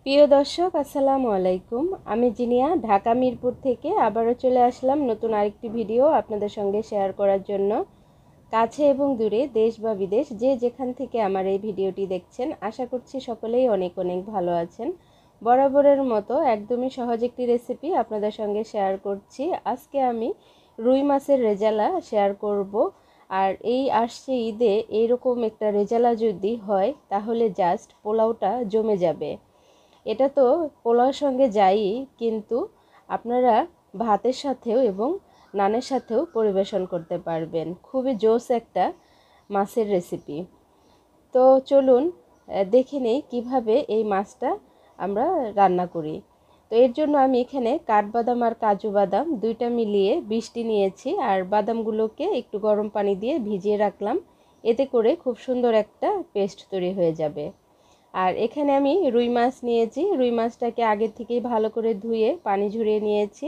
প্রিয় দর্শক, আসসালামু আলাইকুম। আমি জিনিয়া, ঢাকা মিরপুর থেকে আবারও চলে আসলাম নতুন আরেকটি ভিডিও আপনাদের সঙ্গে শেয়ার করার জন্য। কাছে এবং দূরে, দেশ বা বিদেশ, যে যেখান থেকে আমার এই ভিডিওটি দেখছেন, আশা করছি সকলেই অনেক অনেক ভালো আছেন। বরাবরের মতো একদমই সহজ একটি রেসিপি আপনাদের সঙ্গে শেয়ার করছি। আজকে আমি রুই মাছের রেজালা শেয়ার করব। আর এই আসছে ঈদে এইরকম একটা রেজালা যদি হয় তাহলে জাস্ট পোলাওটা জমে যাবে। এটা তো পোলাওর সঙ্গে যায়ই, কিন্তু আপনারা ভাতের সাথেও এবং নানের সাথেও পরিবেশন করতে পারবেন। খুবই জোস একটা মাছের রেসিপি। তো চলুন দেখে নেই কীভাবে এই মাছটা আমরা রান্না করি। তো এর জন্য আমি এখানে কাঠবাদাম আর কাজু বাদাম দুইটা মিলিয়ে 20টি নিয়েছি, আর বাদামগুলোকে একটু গরম পানি দিয়ে ভিজিয়ে রাখলাম। এতে করে খুব সুন্দর একটা পেস্ট তৈরি হয়ে যাবে। আর এখানে আমি রুই মাছ নিয়েছি। রুই মাছটাকে আগে থেকেই ভালো করে ধুয়ে পানি ঝরিয়ে নিয়েছি।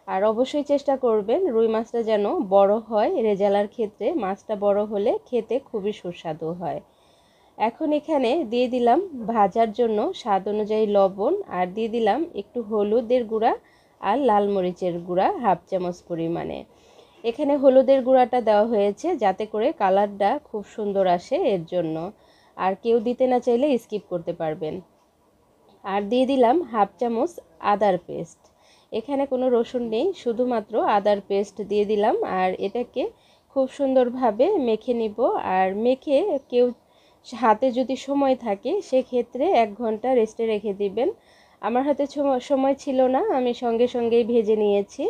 আর অবশ্যই চেষ্টা করবেন রুই মাছটা যেন বড় হয়। রেজালার ক্ষেত্রে মাছটা বড় হলে খেতে খুবই সুস্বাদু হয়। এখন এখানে দিয়ে দিলাম ভাজার জন্য স্বাদ অনুযায়ী লবণ, আর দিয়ে দিলাম একটু হলুদের গুঁড়া আর লাল মরিচের গুঁড়া হাফ চামচ পরিমাণে। এখানে হলুদের গুঁড়াটা দেওয়া হয়েছে যাতে করে কালারটা খুব সুন্দর আসে, এর জন্য। আর কেউ দিতে না চাইলে স্কিপ করতে পারবেন। আর দিয়ে দিলাম হাফ চামচ আদার পেস্ট। এখানে কোনো রসুন নেই, শুধুমাত্র আদার পেস্ট দিয়ে দিলাম। আর এটাকে খুব সুন্দরভাবে মেখে নিব। আর মেখে কেউ হাতে যদি সময় থাকে সেক্ষেত্রে 1 ঘন্টা রেস্টে রেখে দিবেন। আমার হাতে সময় ছিল না, আমি সঙ্গে সঙ্গেই ভেজে নিয়েছি।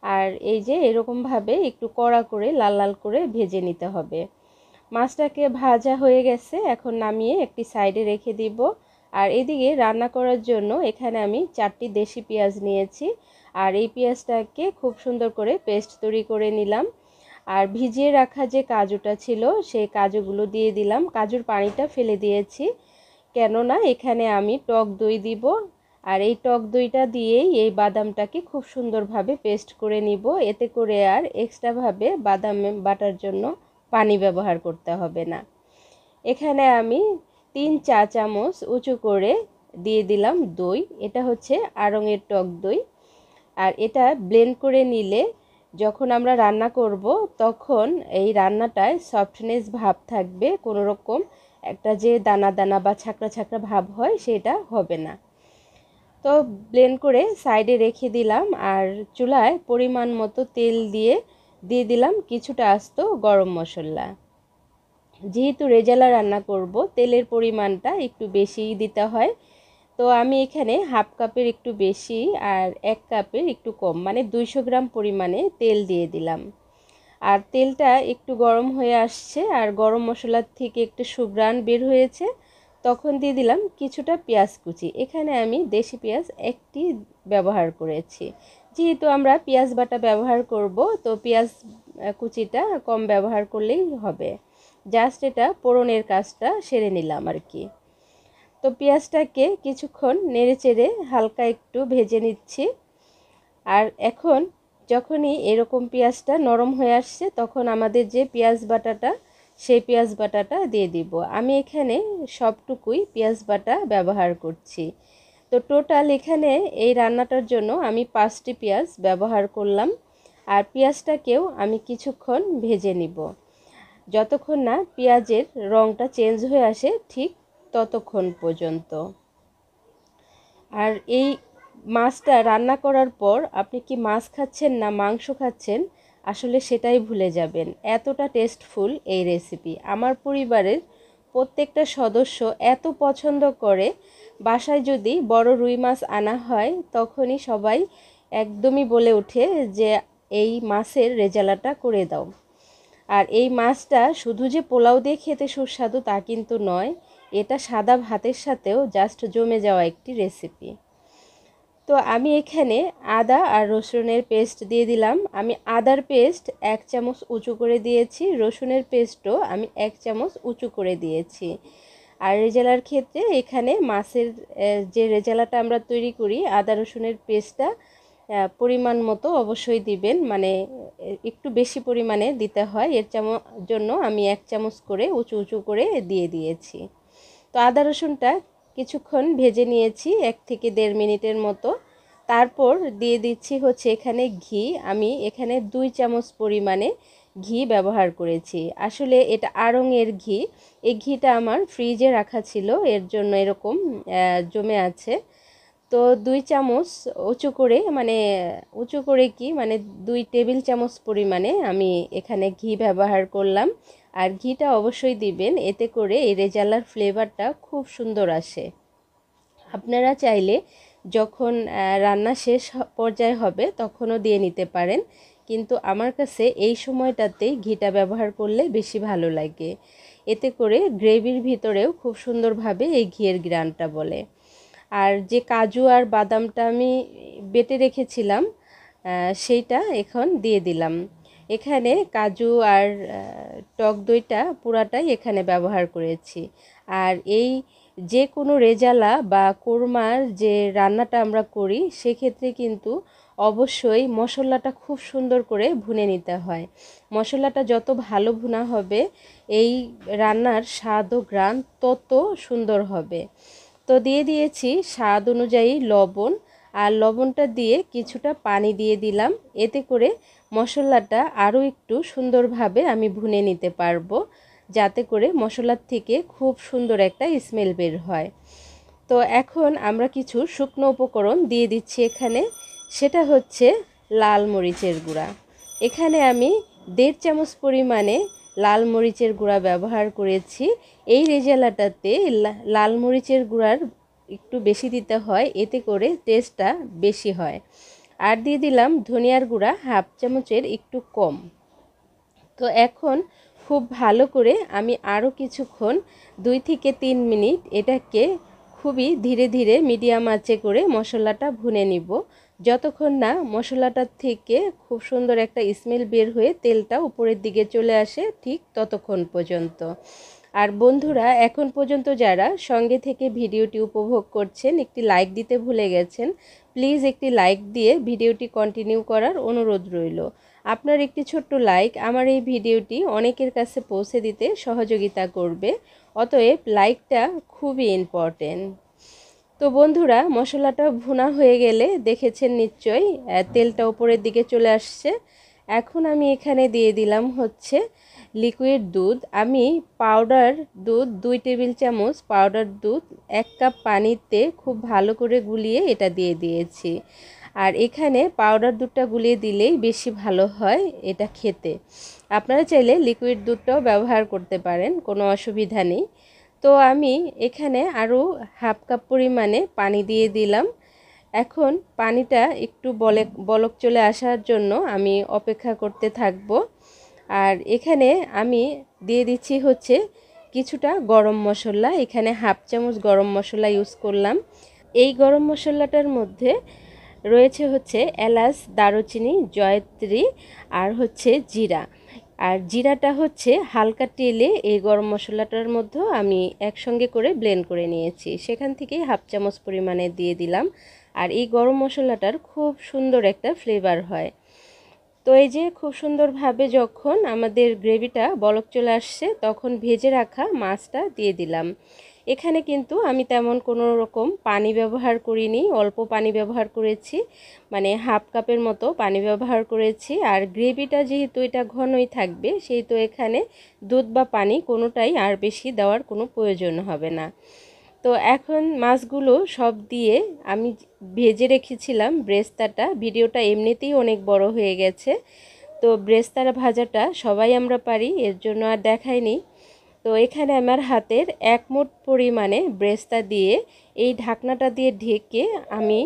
আর এই যে এরকমভাবে একটু কড়া করে লাল লাল করে ভেজে নিতে হবে। মাছটাকে ভাজা হয়ে গেছে, এখন নামিয়ে একটি সাইডে রেখে দিব। আর এদিকে রান্না করার জন্য এখানে আমি 4টি দেশি পেঁয়াজ নিয়েছি। আর এই পেঁয়াজটাকে খুব সুন্দর করে পেস্ট তৈরি করে নিলাম। আর ভিজিয়ে রাখা যে কাজুটা ছিল সেই কাজুগুলো দিয়ে দিলাম। কাজুর পানিটা ফেলে দিয়েছি, কেননা এখানে আমি টক দই দিব। আর এই টক দইটা দিয়েই এই বাদামটাকে খুব সুন্দরভাবে পেস্ট করে নিব। এতে করে আর এক্সট্রাভাবে বাদাম বাটার জন্য পানি ব্যবহার করতে হবে না। এখানে আমি 3 চা চামচ উঁচু করে দিয়ে দিলাম দই। এটা হচ্ছে আড়ংয়ের টক দই। আর এটা ব্লেন্ড করে নিলে যখন আমরা রান্না করব তখন এই রান্নাটায় সফটনেস ভাব থাকবে, কোনো রকম একটা যে দানা দানা বা ছাকড়া ছাকড়া ভাব হয় সেটা হবে না। তো ব্লেন্ড করে সাইডে রেখে দিলাম। আর চুলায় পরিমাণ মতো তেল দিয়ে দিলাম কিছুটা আস্ত গরম মশলা। যেহেতু রেজালা রান্না করব তেলের পরিমাণটা একটু বেশিই দিতে হয়। তো আমি এখানে হাফ কাপের একটু বেশি আর 1 কাপের একটু কম, মানে 200 গ্রাম পরিমাণে তেল দিয়ে দিলাম। আর তেলটা একটু গরম হয়ে আসছে আর গরম মশলার থেকে একটু সুঘ্রাণ বের হয়েছে, তখন দিয়ে দিলাম কিছুটা পেঁয়াজ কুচি। এখানে আমি দেশি পেঁয়াজ একটি ব্যবহার করেছি। যেহেতু আমরা পেঁয়াজ বাটা ব্যবহার করব, তো পেঁয়াজ কুচিটা কম ব্যবহার করলেই হবে। জাস্ট এটা পোড়নের কাজটা সেরে নিলাম আর কি। তো পেঁয়াজটাকে কিছুক্ষণ নেড়েচেড়ে হালকা একটু ভেজে নিচ্ছি। আর এখন যখনই এরকম পেঁয়াজটা নরম হয়ে আসছে তখন আমাদের যে পেঁয়াজ বাটাটা সেই পেঁয়াজ বাটাটা দিয়ে দিব। আমি এখানে সবটুকুই পেঁয়াজ বাটা ব্যবহার করছি। তো টোটাল এখানে এই রান্নাটার জন্য আমি 5টি পেঁয়াজ ব্যবহার করলাম। আর পেঁয়াজটাকেও আমি কিছুক্ষণ ভেজে নিব, যতক্ষণ না পেঁয়াজের রঙটা চেঞ্জ হয়ে আসে ঠিক ততক্ষণ পর্যন্ত। আর এই মাছটা রান্না করার পর আপনি কি মাছ খাচ্ছেন না মাংস খাচ্ছেন আসলে সেটাই ভুলে যাবেন, এতটা টেস্টফুল এই রেসিপি। আমার পরিবারের প্রত্যেকটা সদস্য এত পছন্দ করে, বাসায় যদি বড় রুই মাছ আনা হয় তখনই সবাই একদমই বলে ওঠে যে এই মাছের রেজালাটা করে দাও। আর এই মাছটা শুধু যে পোলাও দিয়ে খেতে সুস্বাদু তা কিন্তু নয়, এটা সাদা ভাতের সাথেও জাস্ট জমে যাওয়া একটি রেসিপি। তো আমি এখানে আদা আর রসুনের পেস্ট দিয়ে দিলাম। আমি আদার পেস্ট 1 চামচ উঁচু করে দিয়েছি, রসুনের পেস্টও আমি 1 চামচ উঁচু করে দিয়েছি। আর রেজালার ক্ষেত্রে এখানে মাছের যে রেজালাটা আমরা তৈরি করি, আদা রসুনের পেস্টটা পরিমাণ মতো অবশ্যই দিবেন, মানে একটু বেশি পরিমাণে দিতে হয়। এর জন্য আমি 1 চামচ করে উঁচু উঁচু করে দিয়ে দিয়েছি। তো আদা রসুনটা কিছুক্ষণ ভেজে নিয়েছি 1 থেকে 1.5 মিনিটের মতো। তারপর দিয়ে দিচ্ছি হচ্ছে এখানে ঘি। আমি এখানে 2 চামচ পরিমাণে ঘি ব্যবহার করেছি। আসলে এটা আড়ঙের ঘি। এই ঘিটা আমার ফ্রিজে রাখা ছিল, এর জন্য এরকম জমে আছে। তো 2 চামচ উঁচু করে কি মানে 2 টেবিল চামচ পরিমাণে আমি এখানে ঘি ব্যবহার করলাম। আর ঘিটা অবশ্যই দিবেন, এতে করে এই রেজালার ফ্লেভারটা খুব সুন্দর আসে। আপনারা চাইলে যখন রান্না শেষ পর্যায়ে হবে তখনও দিয়ে নিতে পারেন, কিন্তু আমার কাছে এই সময়টাতেই ঘিটা ব্যবহার করলে বেশি ভালো লাগে। এতে করে গ্রেভির ভিতরেও খুব সুন্দরভাবে এই ঘিয়ের ঘ্রাণটা বলে। আর যে কাজু আর বাদামটা আমি বেটে রেখেছিলাম সেইটা এখন দিয়ে দিলাম। এখানে কাজু আর টক দইটা পুরাটাই এখানে ব্যবহার করেছি। আর এই যে কোনো রেজালা বা কোরমার যে রান্নাটা আমরা করি সেক্ষেত্রে কিন্তু অবশ্যই মশলাটা খুব সুন্দর করে ভুনে নিতে হয়। মশলাটা যত ভালো ভুনা হবে এই রান্নার স্বাদ ও ঘ্রাণ তত সুন্দর হবে। তো দিয়ে দিয়েছি স্বাদ অনুযায়ী লবণ, আর লবণটা দিয়ে কিছুটা পানি দিয়ে দিলাম। এতে করে মশলাটা আরও একটু সুন্দরভাবে আমি ভুনে নিতে পারবো, যাতে করে মশলার থেকে খুব সুন্দর একটা স্মেল বের হয়। তো এখন আমরা কিছু শুকনো উপকরণ দিয়ে দিচ্ছি এখানে, সেটা হচ্ছে লাল মরিচের গুঁড়া। এখানে আমি 1.5 চামচ পরিমাণে লাল মরিচের গুঁড়া ব্যবহার করেছি। এই রেজালাটাতে লাল মরিচের গুঁড়ার একটু বেশি দিতে হয়, এতে করে টেস্টটা বেশি হয়। আর দিয়ে দিলাম ধনিয়ার গুঁড়া 1/2 চামচের একটু কম। তো এখন খুব ভালো করে আমি আরও কিছুক্ষণ 2 থেকে 3 মিনিট এটাকে খুবই ধীরে ধীরে মিডিয়াম আঁচে করে মশলাটা ভুনে নিব, যতক্ষণ না মশলাটার থেকে খুব সুন্দর একটা স্মেল বের হয়ে তেলটা উপরের দিকে চলে আসে, ঠিক ততক্ষণ পর্যন্ত। আর বন্ধুরা, এখন পর্যন্ত যারা সঙ্গে থেকে ভিডিওটি উপভোগ করছেন, একটি লাইক দিতে ভুলে গেছেন। প্লিজ একটি লাইক দিয়ে ভিডিওটি কন্টিনিউ করার অনুরোধ রইল। আপনার একটি ছোট্ট লাইক আমার এই ভিডিওটি অনেকের কাছে পৌঁছে দিতে সহযোগিতা করবে, অতএব লাইকটা খুবই ইম্পর্টেন্ট। তো বন্ধুরা, মশলাটা ভুনা হয়ে গেলে দেখেছেন নিশ্চয়ই তেলটা উপরের দিকে চলে আসছে। এখন আমি এখানে দিয়ে দিলাম হচ্ছে লিকুইড দুধ। আমি পাউডার দুধ 2 টেবিল চামচ পাউডার দুধ 1 কাপ পানিতে খুব ভালো করে গুলিয়ে এটা দিয়ে দিয়েছি। আর এখানে পাউডার দুধটা গুলিয়ে দিলেই বেশি ভালো হয় এটা খেতে। আপনারা চাইলে লিকুইড দুধটাও ব্যবহার করতে পারেন, কোনো অসুবিধা নেই। তো আমি এখানে আরও 1/2 কাপ পরিমাণে পানি দিয়ে দিলাম। এখন পানিটা একটু বলক চলে আসার জন্য আমি অপেক্ষা করতে থাকব। আর এখানে আমি দিয়ে দিচ্ছি হচ্ছে কিছুটা গরম মশলা। এখানে 1/2 চামচ গরম মশলা ইউজ করলাম। এই গরম মশলাটার মধ্যে রয়েছে হচ্ছে এলাচ, দারুচিনি, জয়ত্রী আর হচ্ছে জিরা। আর জিরাটা হচ্ছে হালকা তেলে এই গরম মশলাটার মধ্যে আমি একসঙ্গে করে ব্লেন্ড করে নিয়েছি, সেখান থেকেই 1/2 চামচ পরিমাণে দিয়ে দিলাম। আর এই গরম মশলাটার খুব সুন্দর একটা ফ্লেভার হয়। তো এই যে খুব সুন্দরভাবে যখন আমাদের গ্রেভিটা বলক চলে আসছে, তখন ভেজে রাখা মাছটা দিয়ে দিলাম। এখানে কিন্তু আমি তেমন কোনো রকম পানি ব্যবহার করিনি, অল্প পানি ব্যবহার করেছি, মানে 1/2 কাপের মতো পানি ব্যবহার করেছি। আর গ্রেভিটা যেহেতু এটা ঘনই থাকবে, সেহেতু এখানে দুধ বা পানি কোনোটাই আর বেশি দেওয়ার কোনো প্রয়োজন হবে না। তো এখন মাছগুলো সব দিয়ে আমি ভেজে রেখেছিলাম ব্রেস্তাটা। ভিডিওটা এমনিতেই অনেক বড় হয়ে গেছে, তো ব্রেস্তার ভাজাটা সবাই আমরা পারি, এর জন্য আর দেখাইনি। তো এখানে আমার হাতের 1 মুঠ পরিমাণে ব্রেস্তা দিয়ে এই ঢাকনাটা দিয়ে ঢেকে আমি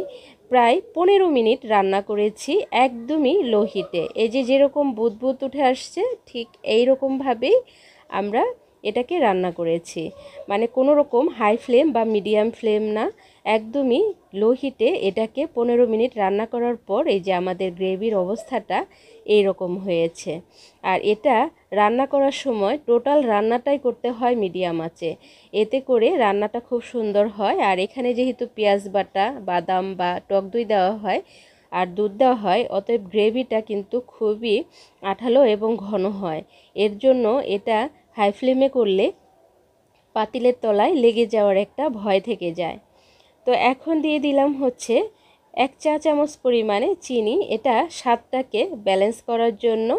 প্রায় 15 মিনিট রান্না করেছি, একদমই লো হিটে। এই যে যেরকম বুদবুদ উঠে আসছে, ঠিক এই রকমভাবেই আমরা এটাকে রান্না করেছি, মানে কোনো রকম হাই ফ্লেম বা মিডিয়াম ফ্লেম না, একদমই লো হিটে এটাকে 15 মিনিট রান্না করার পর এই যে আমাদের গ্রেভির অবস্থাটা এই রকম হয়েছে। আর এটা রান্না করার সময় টোটাল রান্নাটাই করতে হয় মিডিয়াম আঁচে, এতে করে রান্নাটা খুব সুন্দর হয়। আর এখানে যেহেতু পেঁয়াজ বাটা, বাদাম বা টক দই দেওয়া হয় আর দুধ দেওয়া হয়, অতএব গ্রেভিটা কিন্তু খুবই আঠালো এবং ঘন হয়। এর জন্য এটা হাই ফ্লেমে করলে পাতিলের তলায় লেগে যাওয়ার একটা ভয় থেকে যায়। তো এখন দিয়ে দিলাম হচ্ছে 1 চা চামচ পরিমাণে চিনি, এটা স্বাদটাকে ব্যালেন্স করার জন্য।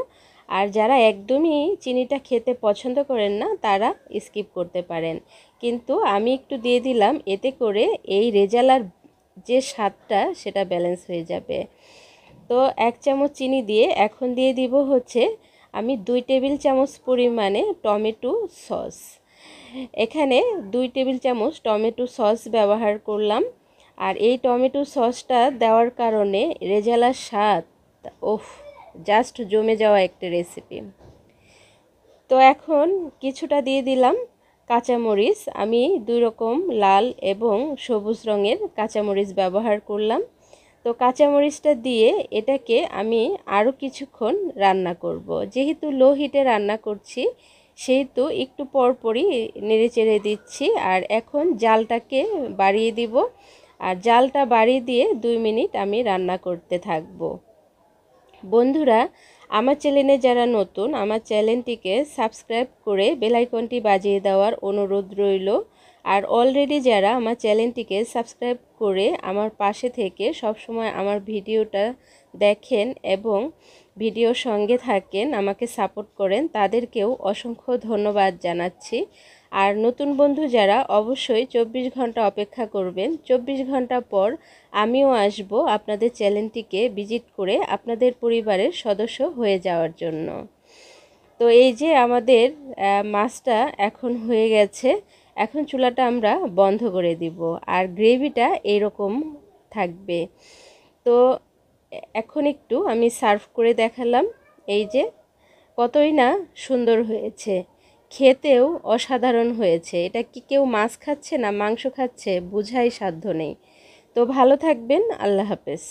আর যারা একদমই চিনিটা খেতে পছন্দ করেন না তারা স্কিপ করতে পারেন, কিন্তু আমি একটু দিয়ে দিলাম, এতে করে এই রেজালার যে স্বাদটা সেটা ব্যালেন্স হয়ে যাবে। তো 1 চামচ চিনি দিয়ে এখন দিয়ে দিব হচ্ছে আমি 2 টেবিল চামচ পরিমাণে টমেটো সস। এখানে 2 টেবিল চামচ টমেটো সস ব্যবহার করলাম। আর এই টমেটো সসটা দেওয়ার কারণে রেজালার স্বাদ জাস্ট জমে যাওয়া একটা রেসিপি। তো এখন কিছুটা দিয়ে দিলাম কাঁচামরিচ। আমি 2 রকম লাল এবং সবুজ রঙের কাঁচামরিচ ব্যবহার করলাম। তো কাঁচামরিচটা দিয়ে এটাকে আমি আরও কিছুক্ষণ রান্না করব। যেহেতু লো হিটে রান্না করছি সেহেতু একটু পরপরই নেড়েচেড়ে দিচ্ছি। আর এখন জালটাকে বাড়িয়ে দিব, আর জালটা বাড়িয়ে দিয়ে 2 মিনিট আমি রান্না করতে থাকব। বন্ধুরা, আমার চ্যানেলে যারা নতুন, আমার চ্যানেলটিকে সাবস্ক্রাইব করে বেল আইকনটি বাজিয়ে দেওয়ার অনুরোধ রইল। আর অলরেডি যারা আমার চ্যানেলটিকে সাবস্ক্রাইব করে আমার পাশে থেকে সবসময় আমার ভিডিওটা দেখেন এবং ভিডিওর সঙ্গে থাকেন, আমাকে সাপোর্ট করেন, তাদেরকেও অসংখ্য ধন্যবাদ জানাচ্ছি। আর নতুন বন্ধু যারা অবশ্যই 24 ঘন্টা অপেক্ষা করবেন। 24 ঘন্টা পর আমিও আসব আপনাদের চ্যানেলটিকে ভিজিট করে আপনাদের পরিবারের সদস্য হয়ে যাওয়ার জন্য। তো এই যে আমাদের মাছটা এখন হয়ে গেছে, এখন চুলাটা আমরা বন্ধ করে দিব। আর গ্রেভিটা এইরকম থাকবে। তো এখন একটু আমি সার্ভ করে দেখালাম। এই যে কতই না সুন্দর হয়েছে, খেতেও অসাধারণ হয়েছে। এটা কি কেউ মাছ খাচ্ছে না মাংস খাচ্ছে বোঝাই সাধ্য নেই। তো ভালো থাকবেন, আল্লাহ হাফেজ।